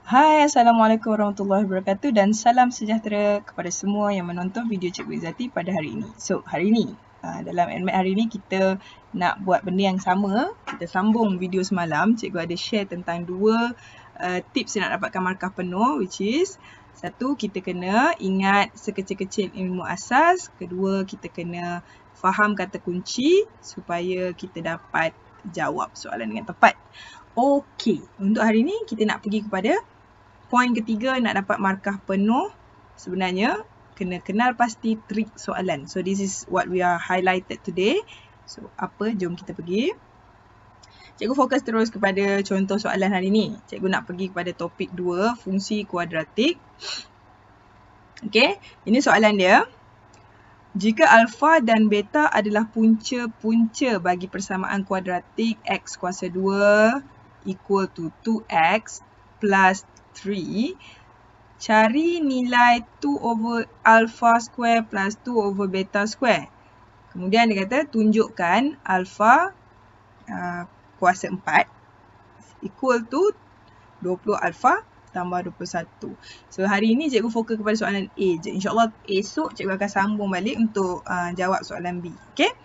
Hai, Assalamualaikum warahmatullahi wabarakatuh dan salam sejahtera kepada semua yang menonton video Cikgu Izzati pada hari ini. So, hari ini, dalam NMAT hari ini kita nak buat benda yang sama. Kita sambung video semalam. Cikgu ada share tentang dua tips yang nak dapatkan markah penuh, which is satu, kita kena ingat sekecil-kecil ilmu asas. Kedua, kita kena faham kata kunci supaya kita dapat jawab soalan dengan tepat. Okey, untuk hari ini kita nak pergi kepada poin ketiga nak dapat markah penuh. Sebenarnya kena kenal pasti trik soalan. So this is what we are highlighted today. So apa, jom kita pergi. Cikgu fokus terus kepada contoh soalan hari ini. Cikgu nak pergi kepada topik 2, fungsi kuadratik. Okey, ini soalan dia. Jika alfa dan beta adalah punca-punca bagi persamaan kuadratik x kuasa 2 equal to 2x plus 3, cari nilai 2 over alpha square plus 2 over beta square. Kemudian dia kata tunjukkan alpha kuasa 4 equal to 20 alpha tambah 21. So hari ini cikgu fokus kepada soalan A je. InsyaAllah esok cikgu akan sambung balik untuk jawab soalan B. Okay?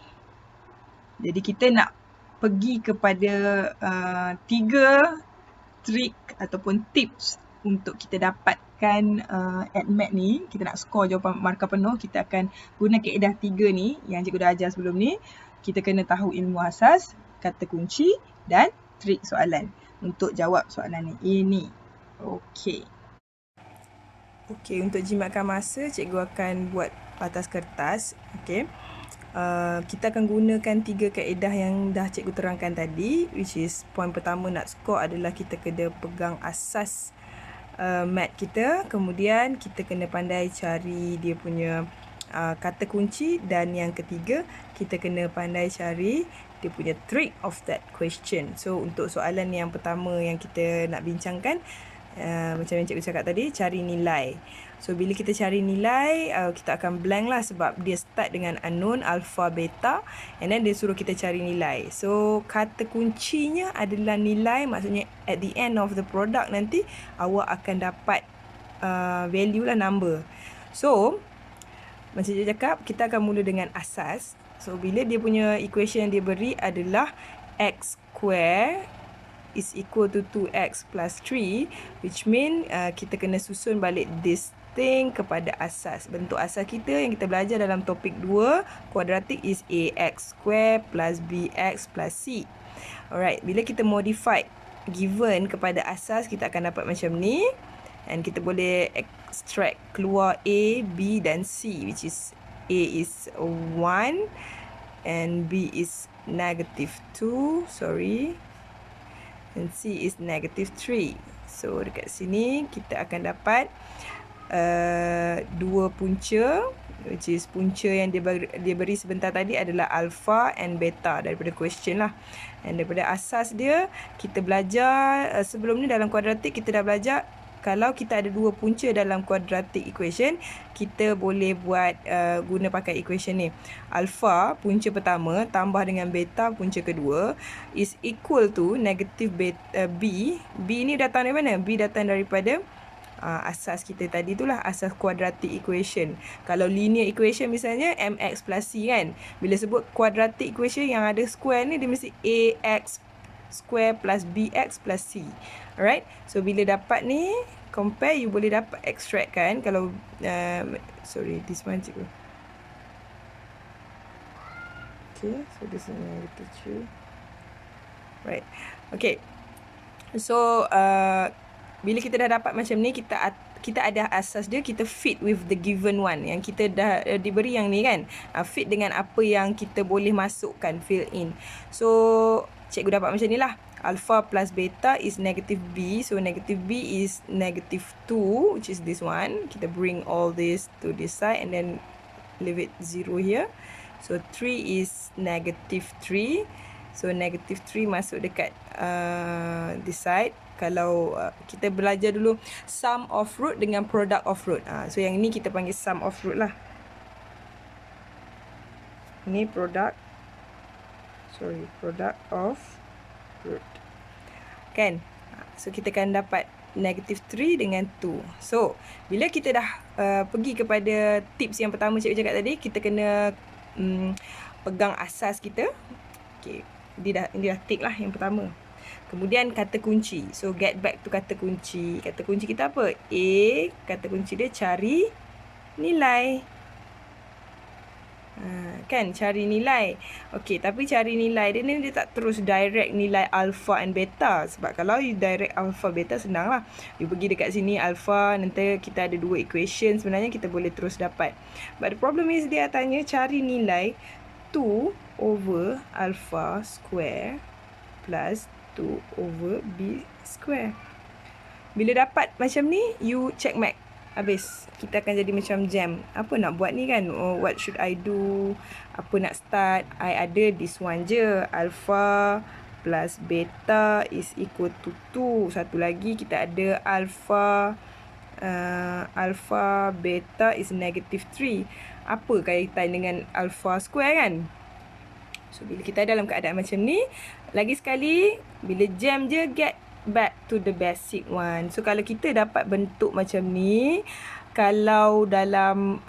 Jadi kita nak pergi kepada 3 trik ataupun tips untuk kita dapatkan ADMAT ni. Kita nak skor jawapan markah penuh, kita akan guna kaedah 3 ni yang cikgu dah ajar sebelum ni. Kita kena tahu ilmu asas, kata kunci dan trik soalan untuk jawab soalan ni. Ini. Okey. Okey, untuk jimatkan masa, cikgu akan buat atas kertas. Okey. Kita akan gunakan 3 kaedah yang dah cikgu terangkan tadi, which is point pertama nak skor adalah kita kena pegang asas mat kita. Kemudian kita kena pandai cari dia punya kata kunci. Dan yang ketiga, kita kena pandai cari dia punya trick of that question. So untuk soalan yang pertama yang kita nak bincangkan, macam yang cikgu cakap tadi, cari nilai. So bila kita cari nilai, kita akan blank lah sebab dia start dengan unknown alpha beta, and then dia suruh kita cari nilai. So kata kuncinya adalah nilai, maksudnya at the end of the product nanti awak akan dapat value lah, number. So macam cikgu cakap, kita akan mula dengan asas. So bila dia punya equation yang dia beri adalah x square is equal to 2x plus 3, which mean kita kena susun balik this thing kepada asas. Bentuk asas kita yang kita belajar dalam topik 2 kuadratik is ax square plus bx plus c. Alright, bila kita modify given kepada asas, kita akan dapat macam ni. And kita boleh extract keluar a, b dan c, which is a is 1 and b is negative 2, and C is negative 3. So dekat sini kita akan dapat dua punca, which is punca yang dia beri sebentar tadi adalah alpha and beta daripada question lah. And daripada asas dia, kita belajar sebelum ni dalam kuadratik kita dah belajar kalau kita ada dua punca dalam quadratic equation, kita boleh buat guna pakai equation ni. Alpha, punca pertama, tambah dengan beta, punca kedua, is equal to negative beta, B. B ni datang dari mana? B datang daripada asas kita tadi tu lah, asas quadratic equation. Kalau linear equation misalnya mx plus c kan. Bila sebut quadratic equation yang ada square ni, dia mesti ax square plus bx plus c. Alright, so bila dapat ni, compare, you boleh dapat extract kan. Kalau this one cikgu. Okay, so this is negative 3. Right, okay. So bila kita dah dapat macam ni, kita ada asas dia, kita fit with the given one yang kita dah diberi yang ni kan. Fit dengan apa yang kita boleh masukkan, fill in. So cikgu dapat macam ni lah. Alpha plus beta is negative b. So negative b is negative 2, which is this one. Kita bring all this to this side and then leave it 0 here. So 3 is negative 3. So negative 3 masuk dekat this side. Kalau kita belajar dulu sum of root dengan product of root. So yang ni kita panggil sum of root lah. Ni product of root. Kan? So kita akan dapat -3 dengan 2. So, bila kita dah pergi kepada tips yang pertama cikgu cakap tadi, kita kena pegang asas kita. Okay, ini dah tick lah yang pertama. Kemudian kata kunci. So, get back to kata kunci. Kata kunci kita apa? A, kata kunci dia cari nilai. Kan, cari nilai. Okey, tapi cari nilai dia ni dia tak terus direct nilai alpha and beta. Sebab kalau you direct alpha beta senang lah. You pergi dekat sini alpha, nanti kita ada 2 equation. Sebenarnya kita boleh terus dapat. But the problem is dia tanya cari nilai 2 over alpha square plus 2 over b square. Bila dapat macam ni, you check mark. Habis, kita akan jadi macam jam. Apa nak buat ni kan? Oh, what should I do? Apa nak start? I ada this one je. Alpha plus beta is equal to 2. Satu lagi kita ada alpha beta is -3. Apa kaitan dengan alpha square kan? So, bila kita dalam keadaan macam ni, lagi sekali, bila jam je, get back to the basic one. So, kalau kita dapat bentuk macam ni, kalau dalam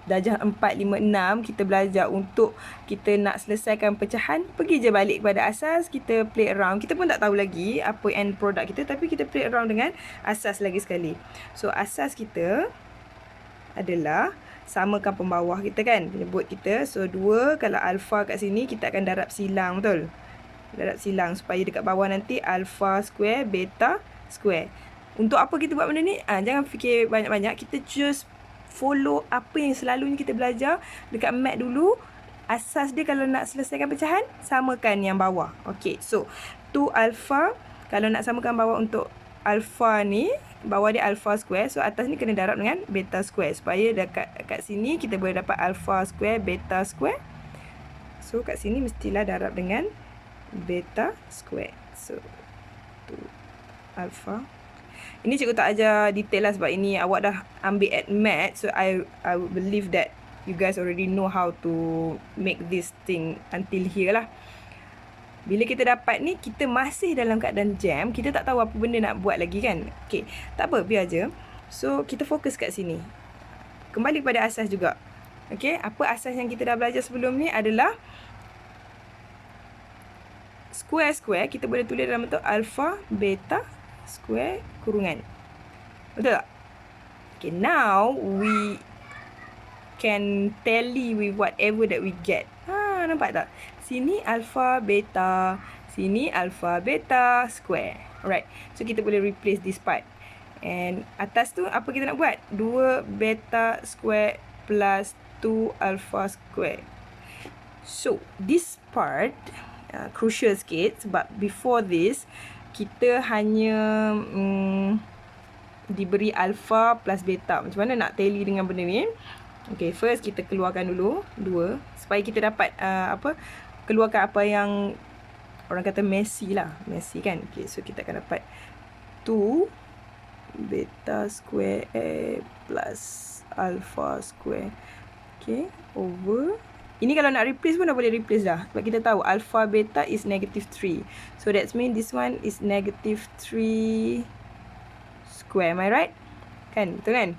darjah 4, 5, 6, kita belajar untuk kita nak selesaikan pecahan, pergi je balik kepada asas, kita play around. Kita pun tak tahu lagi apa end product kita, tapi kita play around dengan asas lagi sekali. So, asas kita adalah samakan pembawah kita kan, penyebut kita. So, 2, kalau alpha kat sini, kita akan darab silang, betul? Darab silang supaya dekat bawah nanti alpha square, beta square. Untuk apa kita buat benda ni? Jangan fikir banyak-banyak. Kita just follow apa yang selalunya kita belajar dekat mat dulu. Asas dia kalau nak selesaikan pecahan, samakan yang bawah. Okay, so 2 alpha. Kalau nak samakan bawah untuk alpha ni, bawah dia alpha square. So, atas ni kena darab dengan beta square. Supaya dekat sini kita boleh dapat alpha square, beta square. So, kat sini mestilah darab dengan beta square. So, 2 alpha. Ini cikgu tak ajar detail lah sebab ini awak dah ambil at mat. So, I would believe that you guys already know how to make this thing until here lah. Bila kita dapat ni, kita masih dalam keadaan jam. Kita tak tahu apa benda nak buat lagi kan. Okay, tak apa, biar je. So, kita fokus kat sini. Kembali kepada asas juga. Okay, apa asas yang kita dah belajar sebelum ni adalah square-square, kita boleh tulis dalam bentuk alpha, beta, square, kurungan. Betul tak? Okay, now we can tally with whatever that we get. Nampak tak? Sini alpha, beta, sini alpha, beta, square. Alright, so kita boleh replace this part. And atas tu, apa kita nak buat? 2 beta square plus 2 alpha square. So, this part crucial sikit sebab before this kita hanya diberi alpha plus beta. Macam mana nak tally dengan benda ni? Okay, first kita keluarkan dulu 2 supaya kita dapat keluarkan apa yang orang kata messy lah. Messy kan? Okay, so kita akan dapat 2 beta square A plus alpha square. Okay, over. Ini kalau nak replace pun dah boleh replace dah. Sebab kita tahu alpha beta is -3. So that means this one is -3 square. Am I right? Kan? Betul kan?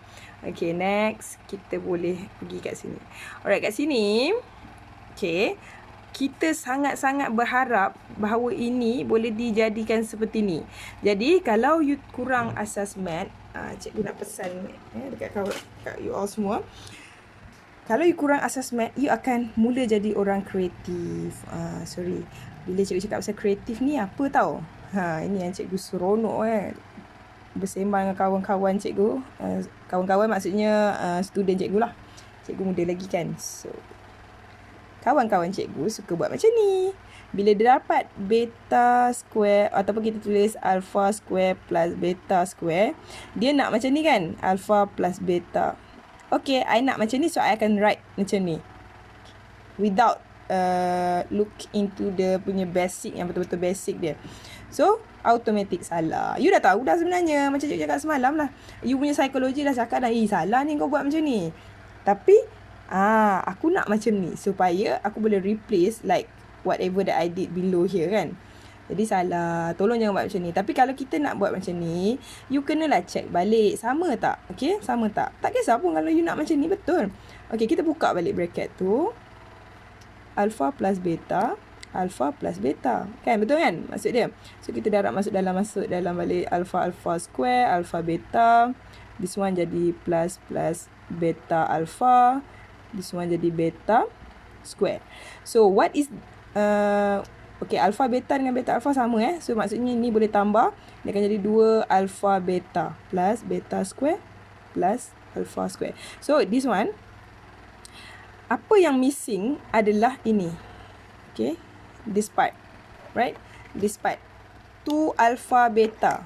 Okay, next. Kita boleh pergi kat sini. Alright, kat sini. Okay. Kita sangat-sangat berharap bahawa ini boleh dijadikan seperti ni. Jadi, kalau you kurang asas mat, cikgu nak pesan dekat you all semua. Kalau you kurang asas mat, you akan mula jadi orang kreatif. Sorry. Bila cikgu cakap pasal kreatif ni, apa tau? Ini yang cikgu seronok bersembang dengan kawan-kawan cikgu. Kawan-kawan maksudnya student cikgu lah. Cikgu muda lagi kan. So, kawan-kawan cikgu suka buat macam ni. Bila dia dapat beta square ataupun kita tulis alpha square plus beta square, dia nak macam ni kan? Alpha plus beta. Okay, I nak macam ni, so I akan write macam ni. Without look into the punya basic, yang betul-betul basic dia. So, automatic salah. You dah tahu dah sebenarnya. Macam cikgu cakap semalam lah. You punya psikologi dah cakap dah, salah ni kau buat macam ni. Tapi, aku nak macam ni. Supaya aku boleh replace like whatever that I did below here kan. Jadi salah. Tolong jangan buat macam ni. Tapi kalau kita nak buat macam ni, you kenalah check balik. Sama tak? Okay, sama tak? Tak kisah pun kalau you nak macam ni, betul. Okay, kita buka balik bracket tu. Alpha plus beta. Alpha plus beta. Kan? Betul kan? Maksud dia. So, kita darab masuk dalam balik alpha square, alpha beta. This one jadi plus beta alpha. This one jadi beta square. So, what is... okay, alpha beta dengan beta alpha sama So, maksudnya ni boleh tambah. Dia akan jadi 2 alpha beta plus beta square plus alpha square. So, this one, apa yang missing adalah ini. Okay, this part. Right? This part. 2 alpha beta.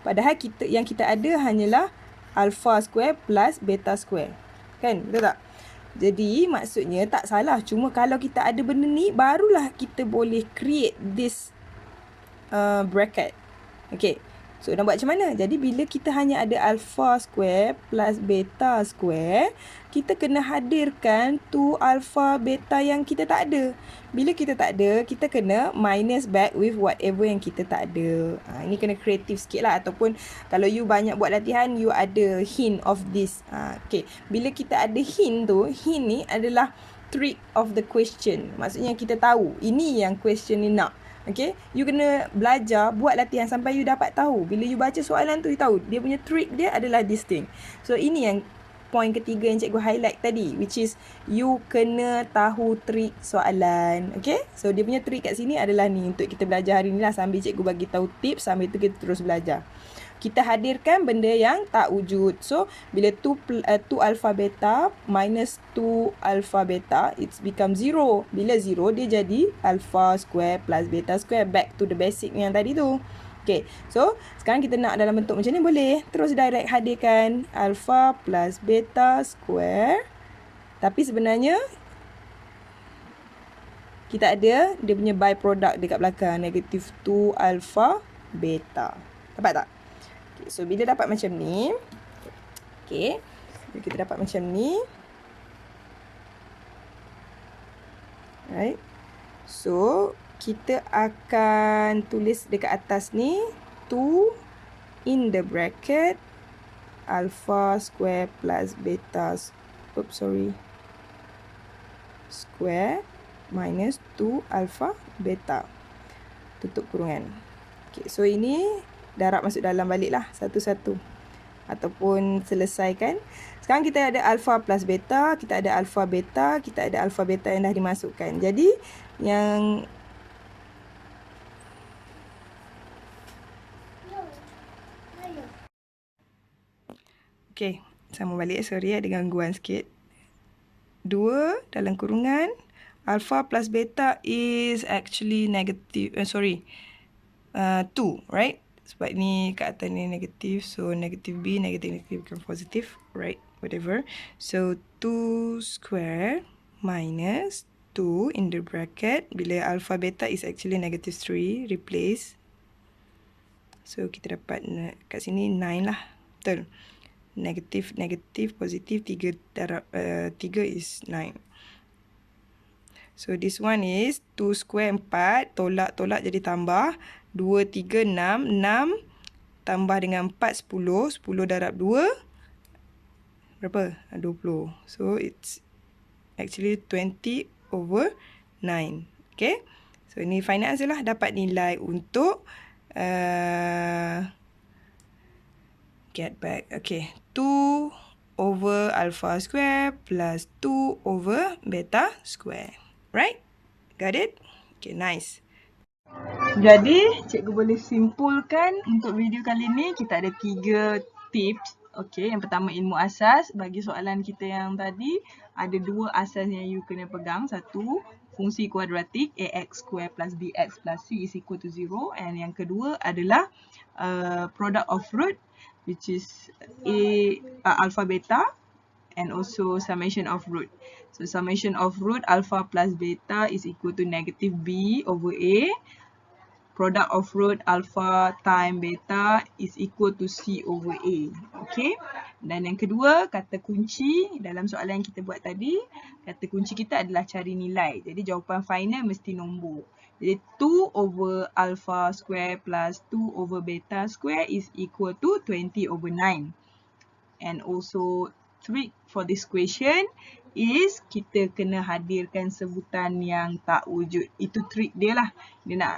Padahal yang kita ada hanyalah alpha square plus beta square. Kan? Betul tak? Jadi, maksudnya tak salah. Cuma kalau kita ada benda ni, barulah kita boleh create this bracket. Okay. So, nak buat macam mana? Jadi, bila kita hanya ada alpha square plus beta square, kita kena hadirkan 2 alpha beta yang kita tak ada. Bila kita tak ada, kita kena minus back with whatever yang kita tak ada. Ini kena kreatif sikit lah. Ataupun kalau you banyak buat latihan, you ada hint of this. Okay. Bila kita ada hint tu, hint ni adalah trick of the question. Maksudnya kita tahu, ini yang question ni nak. Okay, you kena belajar, buat latihan sampai you dapat tahu. Bila you baca soalan tu, you tahu dia punya trick dia adalah this thing. So, ini yang point ketiga yang cikgu highlight tadi, which is you kena tahu trick soalan. Okay, so dia punya trick kat sini adalah ni untuk kita belajar hari ni lah. Sambil cikgu bagi tahu tips, sambil tu kita terus belajar. Kita hadirkan benda yang tak wujud. So, bila 2 alpha beta minus 2 alpha beta, it's become 0. Bila 0, dia jadi alpha square plus beta square. Back to the basic yang tadi tu. Okay, so sekarang kita nak dalam bentuk macam ni boleh. Terus direct hadirkan alpha plus beta square. Tapi sebenarnya, kita ada dia punya byproduct dekat belakang. Negative 2 alpha beta. Dapat tak? Okay, so, bila dapat macam ni, okay, bila kita dapat macam ni, right, so, kita akan tulis dekat atas ni, 2 in the bracket, alpha square plus beta, square minus 2 alpha beta. Tutup kurungan. Okay, so ini darab masuk dalam balik lah satu-satu. Ataupun selesaikan. Sekarang kita ada alpha plus beta. Kita ada alpha beta. Kita ada alpha beta yang dah dimasukkan. Jadi, yang... Okay, sama balik. Sorry, ada gangguan sikit. 2 dalam kurungan. Alpha plus beta is actually negative. 2, right? Sebab ni kat atas ni negatif. So, negative B, negatif become positive. Right? Whatever. So, 2 square minus 2 in the bracket. Bila alpha beta is actually negative 3. Replace. So, kita dapat kat sini 9 lah. Betul. Negatif, positif. 3 darab 3 is 9. So, this one is 2 square 4. Tolak jadi tambah. 2, 3, 6. 6 tambah dengan 4, 10. 10 darab 2. Berapa? 20. So, it's actually 20 over 9. Okay? So, ini final answer lah. Dapat nilai untuk get back. Okay. 2 over alpha square plus 2 over beta square. Right? Got it? Okay, nice. Jadi, cikgu boleh simpulkan untuk video kali ni kita ada 3 tips. Okey, yang pertama ilmu asas. Bagi soalan kita yang tadi, ada 2 asas yang you kena pegang. Satu, fungsi kuadratik ax square plus bx plus c is equal to 0. And yang kedua adalah product of root, which is alpha beta and also summation of root. So, summation of root alpha plus beta is equal to negative b over a. Product of root alpha time beta is equal to c over a. Okay. Dan yang kedua, kata kunci dalam soalan yang kita buat tadi, kata kunci kita adalah cari nilai. Jadi, jawapan final mesti nombor. Jadi 2 over alpha square plus 2 over beta square is equal to 20 over 9. And also trick for this question is kita kena hadirkan sebutan yang tak wujud. Itu trick dia lah. Dia nak